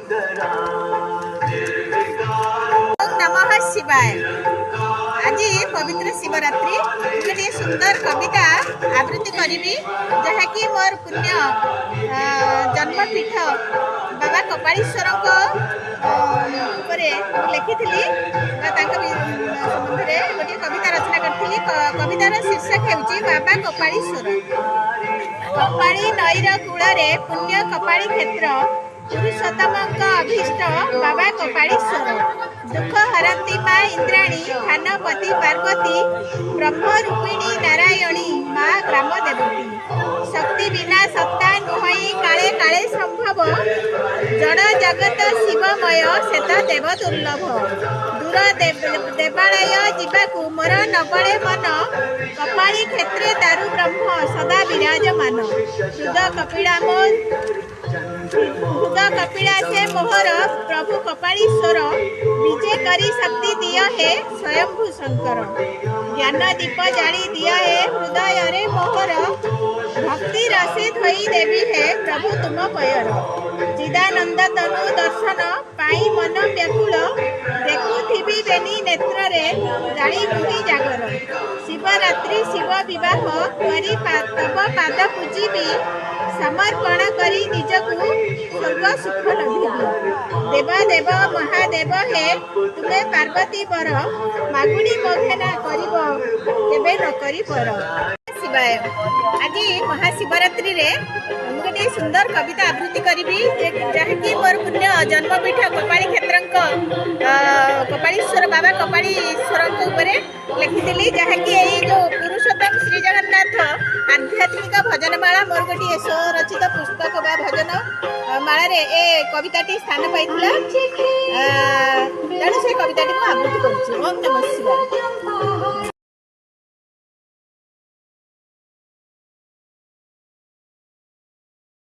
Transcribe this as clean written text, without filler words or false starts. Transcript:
नमः शिवाय। आज पवित्र शिवरात्रि गोटे सुंदर कविता आवृत्ति करी जहाँकि मोर पुण्य जन्मपीठ बाबा कपालीश्वर लिखी गोटे कविता रचना करी। कवितार शीर्षक होउची बाबा कपालीश्वर। कपाली नईर कूल पुण्य कपाली क्षेत्र पुरुषोत्तम अभीष्ट बाबा कपालीश्वर। दुख हरती माँ इंद्राणी खानपति पार्वती ब्रह्मरूपिणी नारायणी माँ ग्राम देवती। शक्ति बिना सत्ता नुहई काले काले संभव जड़ जगत शिवमय श्वेत देव दुर्लभ। दूर देवालय जीवाकू मोर नबळे मन कपाली क्षेत्रे दारु ब्रह्म सदा विराजमान। हृद कपिला से मोहर प्रभु कपालीश्वर विजय करी शक्ति दिया है स्वयंभू शंकर। ज्ञान दीप जाली दिया है हृदय रे मोहर भक्ति रसे धोई देवी है प्रभु तुम पयर। चिदानंद तनु दर्शन पाई मन व्याकुल देखुथिबी बेनी नेत्र रे जाली बुद्धि जागर। शिवरात्रि शिव विवाह करी तब पाद पूजिबी समर्पण करी निजकू स्वर्ग सुख लभिबी। देव देव महादेव हे तुमे पार्वती बर मागुणी मघेना करिब केबे न करी पर। शिवाय। आज महाशिवरात्रि रे गोटे सुंदर कविता आवृत्ति करी जहाँकि मोर पुण्य जन्मपीठ कपाली क्षेत्र कपालीश्वर बाबा कपालीश्वर लिखी जहाँकि यही जो पुरुषोत्तम श्री जगन्नाथ आध्यात्मिक भजनमाला मोर गोटे स्वरचित पुस्तक बा भजन माला रे ए कविताटी स्थान पाई तेणु से कविताटी आवृत्ति करुच्ची। ओम नमः शिवाय।